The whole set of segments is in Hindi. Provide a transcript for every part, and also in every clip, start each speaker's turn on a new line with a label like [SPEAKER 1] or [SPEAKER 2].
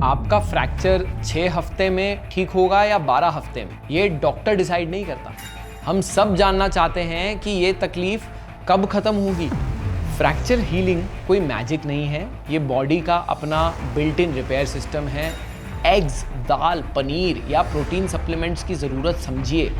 [SPEAKER 1] आपका फ्रैक्चर 6 हफ्ते में ठीक होगा या 12 हफ्ते में, ये डॉक्टर डिसाइड नहीं करता। हम सब जानना चाहते हैं कि ये तकलीफ कब खत्म होगी। फ्रैक्चर हीलिंग कोई मैजिक नहीं है, ये बॉडी का अपना बिल्ट इन रिपेयर सिस्टम है। एग्स, दाल, पनीर या प्रोटीन सप्लीमेंट्स की ज़रूरत समझिए।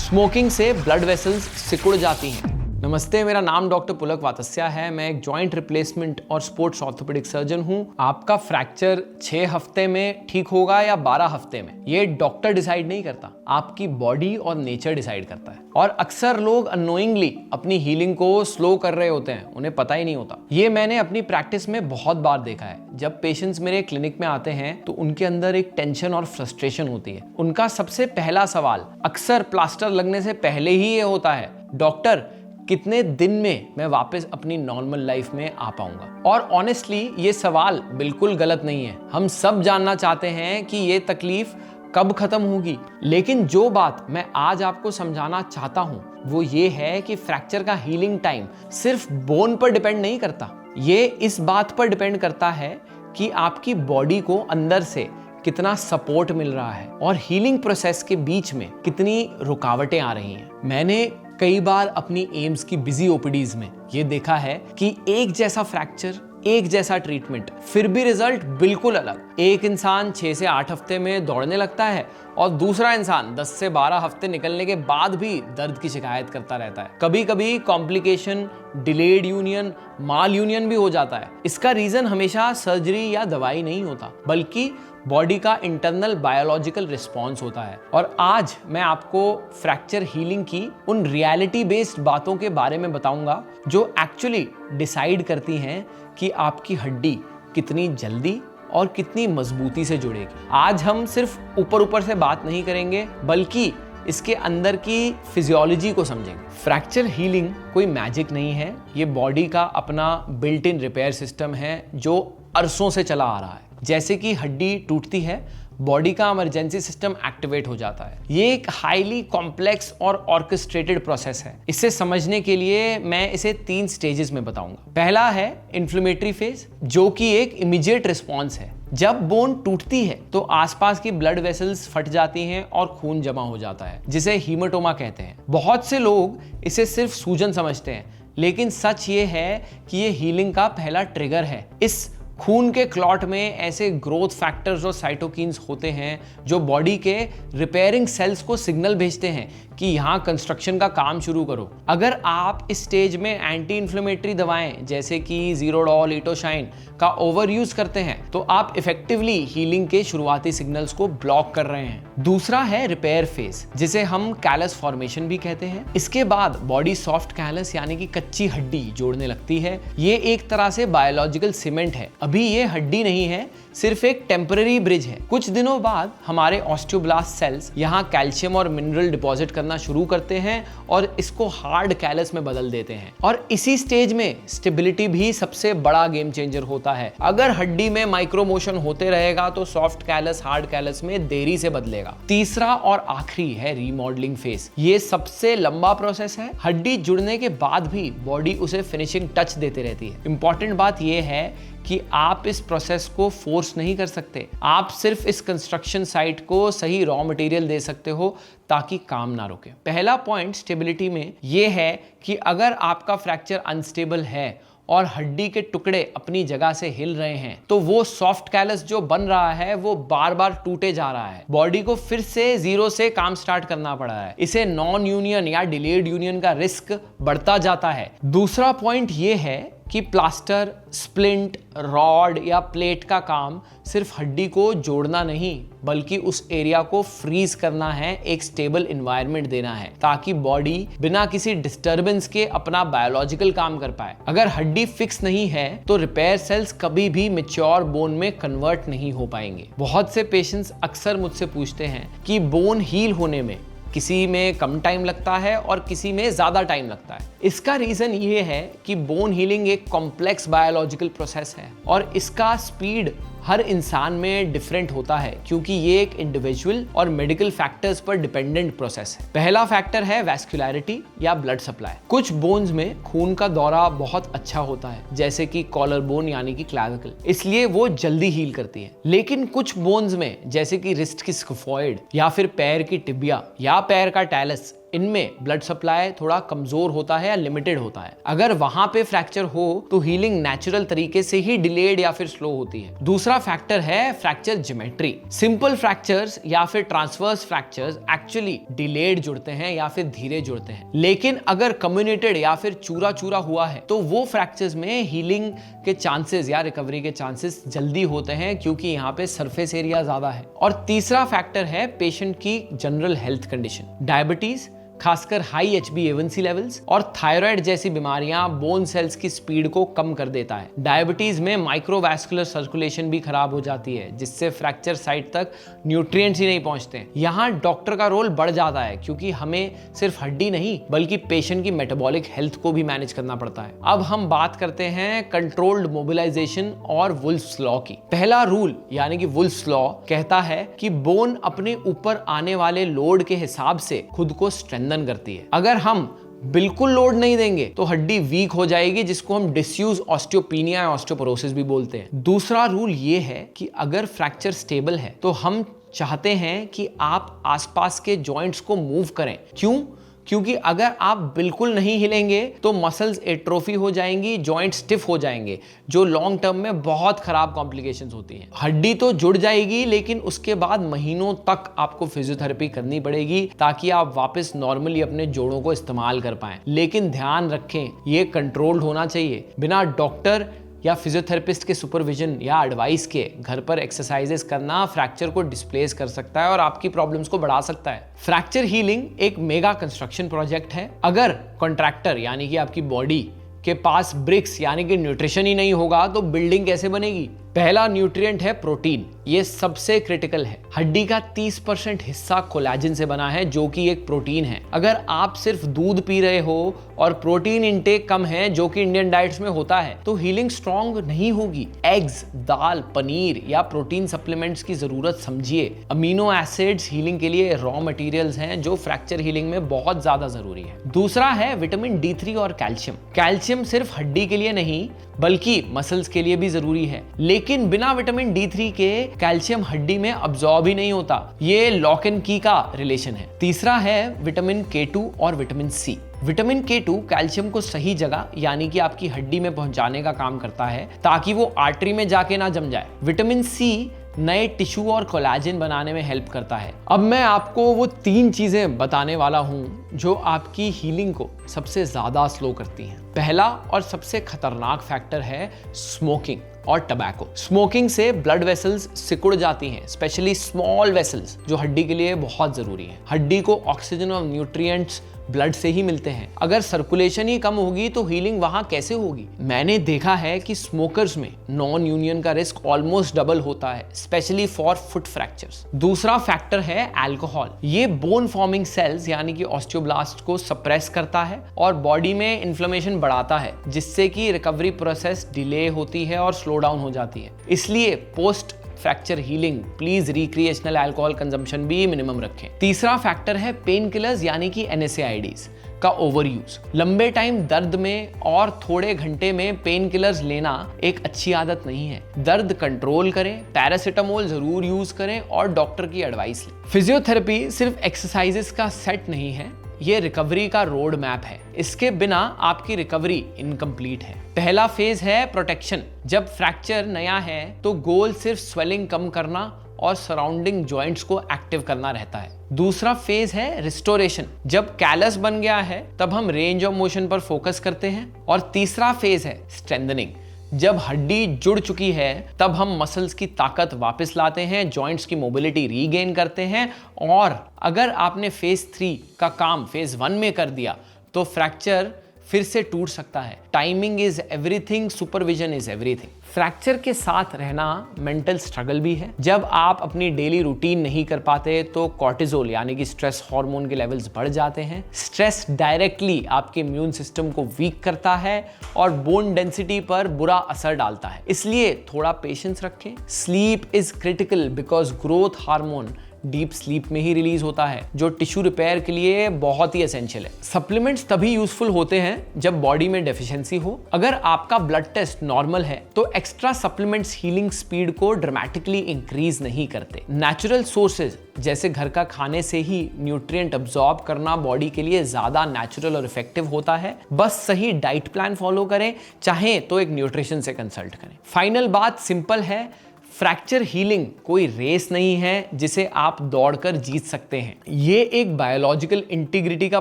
[SPEAKER 1] स्मोकिंग से ब्लड वेसल्स सिकुड़ जाती हैं। नमस्ते, मेरा नाम डॉक्टर पुलक वातस्या है। मैं एक जॉइंट रिप्लेसमेंट और स्पोर्ट्स ऑर्थोपेडिक सर्जन हूं। आपका फ्रैक्चर 6 हफ्ते में ठीक होगा या 12 हफ्ते में, ये डॉक्टर डिसाइड नहीं करता, आपकी बॉडी और नेचर डिसाइड करता है। और अक्सर लोग अननोइंगली अपनी हीलिंग को स्लो कर रहे होते हैं, उन्हें पता ही नहीं होता। ये मैंने अपनी प्रैक्टिस में बहुत बार देखा है। जब पेशेंट्स मेरे क्लिनिक में आते हैं तो उनके अंदर एक टेंशन और फ्रस्ट्रेशन होती है। उनका सबसे पहला सवाल अक्सर प्लास्टर लगने से पहले ही ये होता है, डॉक्टर कितने दिन में मैं वापस अपनी नॉर्मल लाइफ में आ पाऊंगा। और ऑनेस्टली ये सवाल बिल्कुल गलत नहीं है। हम सब जानना चाहते हैं कि ये तकलीफ कब खत्म होगी। लेकिन जो बात मैं आज आपको समझाना चाहता हूं वो ये है कि फ्रैक्चर का हीलिंग टाइम सिर्फ बोन पर डिपेंड नहीं करता। ये इस बात पर डिपेंड करता है कि आपकी बॉडी को अंदर से कितना सपोर्ट मिल रहा है और हीलिंग प्रोसेस के बीच में कितनी रुकावटें आ रही हैं। मैंने कई बार अपनी एम्स की बिजी ओपीडीज में ये देखा है कि एक जैसा फ्रैक्चर, एक जैसा ट्रीटमेंट, फिर भी रिजल्ट बिल्कुल अलग। एक इंसान 6 से 8 हफ्ते में दौड़ने लगता है और दूसरा इंसान 10 से 12 हफ्ते निकलने के बाद भी दर्द की शिकायत करता रहता है। कभी कभी कॉम्प्लिकेशन, डिलेड यूनियन, माल यूनियन भी हो जाता है। इसका रीजन हमेशा सर्जरी या दवाई नहीं होता, बल्कि बॉडी का इंटरनल बायोलॉजिकल रिस्पॉन्स होता है। और आज मैं आपको फ्रैक्चर हीलिंग की उन रियलिटी बेस्ड बातों के बारे में बताऊंगा जो एक्चुअली डिसाइड करती हैं कि आपकी हड्डी कितनी जल्दी और कितनी मजबूती से जुड़ेगी। आज हम सिर्फ ऊपर ऊपर से बात नहीं करेंगे, बल्कि इसके अंदर की फिजियोलॉजी को समझेंगे। फ्रैक्चर हीलिंग कोई मैजिक नहीं है, ये बॉडी का अपना बिल्ट इन रिपेयर सिस्टम है जो अरसों से चला आ रहा है। जैसे कि हड्डी टूटती है, बॉडी का इमरजेंसी सिस्टम एक्टिवेट हो जाता है। ये एक हाईली कॉम्प्लेक्स और ऑर्केस्ट्रेटेड प्रोसेस है। इसे समझने के लिए मैं इसे 3 स्टेजेस में बताऊंगा। पहला है इन्फ्लेमेटरी फेज, जो कि एक इमीडिएट रिस्पॉन्स है। जब बोन टूटती है तो आसपास की ब्लड वेसल्स फट जाती हैं और खून जमा हो जाता है, जिसे हीमेटोमा कहते हैं। बहुत से लोग इसे सिर्फ सूजन समझते हैं, लेकिन सच ये है कि ये हीलिंग का पहला ट्रिगर है। इस खून के क्लॉट में ऐसे ग्रोथ फैक्टर्स और साइटोकिन्स होते हैं जो बॉडी के रिपेयरिंग सेल्स को सिग्नल भेजते हैं कि यहाँ कंस्ट्रक्शन का काम शुरू करो। अगर आप इस स्टेज में एंटी इन्फ्लेमेटरी दवाएं जैसे कि ज़ीरोडॉल, इटोशाइन का ओवर यूज करते हैं तो आप इफेक्टिवली हीलिंग के शुरुआती सिग्नल्स को ब्लॉक कर रहे हैं। दूसरा है रिपेयर फेज, जिसे हम कैलस फॉर्मेशन भी कहते हैं। इसके बाद बॉडी सॉफ्ट कैलस यानी कि कच्ची हड्डी जोड़ने लगती है। ये एक तरह से बायोलॉजिकल सीमेंट है। अभी ये हड्डी नहीं है, सिर्फ एक टेम्पररी ब्रिज है। कुछ दिनों बाद हमारे ऑस्टियोब्लास्ट सेल्स यहाँ कैल्शियम और मिनरल डिपॉजिट करना शुरू करते हैं और इसको हार्ड कैलस में बदल देते हैं। और इसी स्टेज में स्टेबिलिटी भी सबसे बड़ा गेम चेंजर होता है। अगर हड्डी में माइक्रो मोशन होते रहेगा तो सॉफ्ट कैलस हार्ड कैलस में देरी से बदलेगा। तीसरा और आखिरी है रीमॉडलिंग फेज। ये सबसे लंबा प्रोसेस है। हड्डी जुड़ने के बाद भी बॉडी उसे फिनिशिंग टच देते रहती है। इंपॉर्टेंट बात यह है कि आप इस प्रोसेस को फोर्स नहीं कर सकते। आप सिर्फ इस कंस्ट्रक्शन साइट को सही रॉ मटेरियल दे सकते हो ताकि काम ना रुके। पहला पॉइंट स्टेबिलिटी में ये है कि अगर आपका फ्रैक्चर अनस्टेबल है और हड्डी के टुकड़े अपनी जगह से हिल रहे हैं तो वो सॉफ्ट कैलस जो बन रहा है वो बार बार टूटे जा रहा है। बॉडी को फिर से जीरो से काम स्टार्ट करना पड़ा है। इसे नॉन यूनियन या डिलेड यूनियन का रिस्क बढ़ता जाता है। दूसरा पॉइंट ये है कि प्लास्टर, स्प्लिंट, रॉड या प्लेट का काम सिर्फ हड्डी को जोड़ना नहीं, बल्कि उस एरिया को फ्रीज करना है, एक स्टेबल एनवायरनमेंट देना है ताकि बॉडी बिना किसी डिस्टरबेंस के अपना बायोलॉजिकल काम कर पाए। अगर हड्डी फिक्स नहीं है तो रिपेयर सेल्स कभी भी मैच्योर बोन में कन्वर्ट नहीं हो पाएंगे। बहुत से पेशेंट्स अक्सर मुझसे पूछते हैं कि बोन हील होने में किसी में कम टाइम लगता है और किसी में ज़्यादा टाइम लगता है। इसका रीज़न ये है कि बोन हीलिंग एक कॉम्प्लेक्स बायोलॉजिकल प्रोसेस है और इसका स्पीड हर इंसान में डिफरेंट होता है क्योंकि ये एक इंडिविजुअल और मेडिकल फैक्टर्स पर डिपेंडेंट प्रोसेस है। पहला फैक्टर है वैस्कुलैरिटी या ब्लड सप्लाई। कुछ बोन्स में खून का दौरा बहुत अच्छा होता है, जैसे कि कॉलर बोन यानी कि क्लैविकल, इसलिए वो जल्दी हील करती है। लेकिन कुछ बोन्स में, जैसे कि रिस्ट की स्कफॉइड या फिर पैर की टिबिया या पैर का टैलस, इनमें ब्लड सप्लाई थोड़ा कमजोर होता है या लिमिटेड होता है। अगर वहां पे फ्रैक्चर हो तो हीलिंग नेचुरल तरीके से ही डिलेड या फिर स्लो होती है। दूसरा फैक्टर है फ्रैक्चर ज्योमेट्री। सिंपल फ्रैक्चर्स या फिर ट्रांसवर्स फ्रैक्चर्स एक्चुअली डिलेड जुड़ते हैं या फिर धीरे जुड़ते हैं, लेकिन अगर कम्युनिकेटेड या फिर चूरा चूरा हुआ है तो वो फ्रैक्चर्स में हीलिंग के चांसेस या रिकवरी के चांसेस जल्दी होते हैं क्योंकि यहाँ पे सरफेस एरिया ज्यादा है। और तीसरा फैक्टर है पेशेंट की जनरल हेल्थ कंडीशन। डायबिटीज, खासकर हाई HbA1c लेवल्स और थायराइड जैसी बीमारियां बोन सेल्स की स्पीड को कम कर देता है। डायबिटीज में माइक्रोवैस्कुलर सर्कुलेशन भी खराब हो जाती है, जिससे फ्रैक्चर साइट तक न्यूट्रिएंट्स ही नहीं पहुंचते। यहाँ डॉक्टर का रोल बढ़ जाता है क्योंकि हमें सिर्फ हड्डी नहीं बल्कि पेशेंट की मेटाबॉलिक हेल्थ को भी मैनेज करना पड़ता है। अब हम बात करते हैं कंट्रोल्ड मोबिलाइजेशन और वुल्फ्स लॉ की। पहला रूल यानी कि वुल्फ्स लॉ कहता है कि बोन अपने ऊपर आने वाले लोड के हिसाब से खुद को स्ट्रेंथन करती है। अगर हम बिल्कुल लोड नहीं देंगे तो हड्डी वीक हो जाएगी, जिसको हम डिस्यूज ऑस्टियोपीनिया या ऑस्टियोपोरोसिस भी बोलते हैं। दूसरा रूल ये है कि अगर फ्रैक्चर स्टेबल है तो हम चाहते हैं कि आप आसपास के जॉइंट्स को मूव करें। क्यों? क्योंकि अगर आप बिल्कुल नहीं हिलेंगे तो मसल्स एट्रोफी हो जाएंगी, जॉइंट स्टिफ हो जाएंगे, जो लॉन्ग टर्म में बहुत खराब कॉम्प्लिकेशंस होती हैं। हड्डी तो जुड़ जाएगी लेकिन उसके बाद महीनों तक आपको फिजियोथेरेपी करनी पड़ेगी ताकि आप वापस नॉर्मली अपने जोड़ों को इस्तेमाल कर पाएं। लेकिन ध्यान रखें, ये कंट्रोल्ड होना चाहिए। बिना डॉक्टर या फिजियोथेरेपिस्ट के सुपरविजन या एडवाइस के घर पर एक्सरसाइजेस करना फ्रैक्चर को डिस्प्लेस कर सकता है और आपकी प्रॉब्लम्स को बढ़ा सकता है। फ्रैक्चर हीलिंग एक मेगा कंस्ट्रक्शन प्रोजेक्ट है। अगर कॉन्ट्रैक्टर यानी कि आपकी बॉडी के पास ब्रिक्स यानी कि न्यूट्रिशन ही नहीं होगा तो बिल्डिंग कैसे बनेगी? पहला न्यूट्रिएंट है प्रोटीन। ये सबसे क्रिटिकल है। हड्डी का 30% हिस्सा कोलेजन से बना है, जो कि एक प्रोटीन है। अगर आप सिर्फ दूध पी रहे हो और प्रोटीन इंटेक कम है, जो कि इंडियन डाइट्स में होता है, तो हीलिंग स्ट्रॉन्ग नहीं होगी। एग्स, दाल, पनीर या प्रोटीन सप्लीमेंट्स की जरूरत समझिए। अमीनो एसिड्स हीलिंग के लिए रॉ मटेरियल्स हैं जो फ्रैक्चर हीलिंग में बहुत ज्यादा जरूरी है। दूसरा है विटामिन D3 और कैल्शियम। कैल्शियम सिर्फ हड्डी के लिए नहीं बल्कि मसल्स के लिए भी जरूरी है, लेकिन बिना विटामिन D3 के कैल्शियम हड्डी में अब्सॉर्ब ही नहीं होता। ये लॉक एंड की का रिलेशन है। तीसरा है विटामिन K2 और vitamin C। Vitamin K2 calcium को सही जगह यानी कि आपकी हड्डी में पहुंचाने का काम करता है ताकि वो आर्टरी में जाके ना जम जाए। विटामिन C नए टिश्यू और कोलेजन बनाने में हेल्प करता है। अब मैं आपको वो 3 चीजें बताने वाला हूं जो आपकी हीलिंग को सबसे ज्यादा स्लो करती हैं। पहला और सबसे खतरनाक फैक्टर है स्मोकिंग और टबैको। स्मोकिंग से ब्लड वेसल्स सिकुड़ जाती हैं, स्पेशली स्मॉल वेसल्स, जो हड्डी के लिए बहुत जरूरी है। हड्डी को ऑक्सीजन और न्यूट्रिएंट्स ब्लड से ही मिलते हैं। अगर सर्कुलेशन ही कम होगी तो हीलिंग वहां कैसे होगी? मैंने देखा है कि स्मोकर्स में नॉन यूनियन का रिस्क ऑलमोस्ट डबल होता है, स्पेशली फॉर फुट फ्रैक्चर्स। दूसरा फैक्टर है अल्कोहल। ये बोन फॉर्मिंग सेल्स यानी कि ऑस्टियोब्लास्ट को सप्रेस करता है और बॉडी में इन्फ्लेमेशन बढ़ाता है, जिससे कि रिकवरी प्रोसेस डिले होती है और स्लो डाउन हो जाती है। इसलिए post fracture healing please recreational alcohol consumption भी मिनिमम रखें। तीसरा फैक्टर है पेन किलर्स यानी कि NSAIDs का ओवर यूज। लंबे टाइम दर्द में और थोड़े घंटे में पेन किलर्स लेना एक अच्छी आदत नहीं है। दर्द कंट्रोल करें, पैरासिटामोल जरूर यूज करें और डॉक्टर की एडवाइस लें। फिजियोथेरेपी सिर्फ एक्सरसाइजेस का सेट नहीं है, ये रिकवरी का रोड मैप है। इसके बिना आपकी रिकवरी इनकम्प्लीट है। पहला फेज है प्रोटेक्शन। जब फ्रैक्चर नया है तो गोल सिर्फ स्वेलिंग कम करना और सराउंडिंग जॉइंट्स को एक्टिव करना रहता है। दूसरा फेज है रिस्टोरेशन। जब कैलस बन गया है तब हम रेंज ऑफ मोशन पर फोकस करते हैं। और तीसरा फेज है स्ट्रेंथनिंग। जब हड्डी जुड़ चुकी है तब हम मसल्स की ताकत वापस लाते हैं, जॉइंट्स की मोबिलिटी रीगेन करते हैं। और अगर आपने फेज 3 का काम फेज 1 में कर दिया तो फ्रैक्चर फिर से टूट सकता है। Timing is everything, supervision is everything. Fracture के साथ रहना मेंटल स्ट्रगल भी है। जब आप अपनी डेली रूटीन नहीं कर पाते तो कॉर्टिजोल यानी कि स्ट्रेस हार्मोन के लेवल्स बढ़ जाते हैं। स्ट्रेस डायरेक्टली आपके इम्यून सिस्टम को वीक करता है और बोन डेंसिटी पर बुरा असर डालता है, इसलिए थोड़ा पेशेंस रखें। Sleep is critical because growth hormone deep sleep में ही रिलीज होता है, जो टिश्यू रिपेयर के लिए बहुत ही एसेंशियल है। सप्लीमेंट्स तभी यूजफुल होते हैं जब बॉडी में डेफिशिएंसी हो। अगर आपका ब्लड टेस्ट नॉर्मल है तो एक्स्ट्रा सप्लीमेंट्स हीलिंग स्पीड को ड्रामेटिकली इंक्रीज नहीं करते। नेचुरल सोर्सेज जैसे घर का खाने से ही न्यूट्रिएंट अब्सॉर्ब करना बॉडी के लिए ज्यादा नेचुरल और इफेक्टिव होता है। बस सही डाइट प्लान फॉलो करें, चाहे तो एक न्यूट्रिशन से कंसल्ट करें। फाइनल बात सिंपल है, फ्रैक्चर हीलिंग कोई रेस नहीं है जिसे आप दौड़कर जीत सकते हैं। ये एक बायोलॉजिकल इंटीग्रिटी का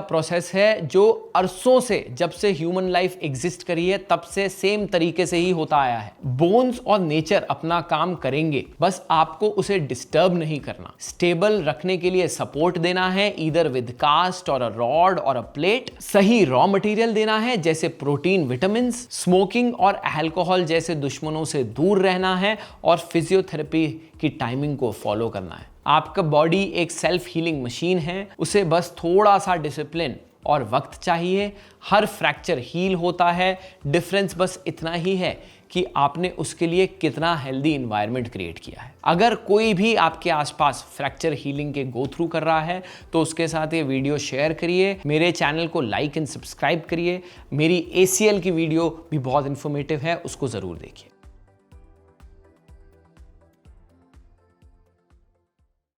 [SPEAKER 1] प्रोसेस है जो अरसों से, जब से ह्यूमन लाइफ एग्जिस्ट करी है तब से सेम तरीके से ही होता आया है। बोन्स और नेचर अपना काम करेंगे, बस आपको उसे डिस्टर्ब नहीं करना। स्टेबल रखने के लिए सपोर्ट देना है, ईदर विद कास्ट और अ रॉड और अ प्लेट। सही रॉ मटेरियल देना है जैसे प्रोटीन, विटामिन। स्मोकिंग और अल्कोहल जैसे दुश्मनों से दूर रहना है और फिजियोथेरेपी की टाइमिंग को फॉलो करना है। आपका बॉडी एक सेल्फ हीलिंग मशीन है, उसे बस थोड़ा सा डिसिप्लिन और वक्त चाहिए। हर फ्रैक्चर हील होता है, डिफरेंस बस इतना ही है कि आपने उसके लिए कितना हेल्दी एनवायरनमेंट क्रिएट किया है। अगर कोई भी आपके आसपास फ्रैक्चर हीलिंग के गो थ्रू कर रहा है तो उसके साथ ये वीडियो शेयर करिए, मेरे चैनल को लाइक एंड सब्सक्राइब करिए। मेरी ACL की वीडियो भी बहुत इंफॉर्मेटिव है, उसको ज़रूर देखिए।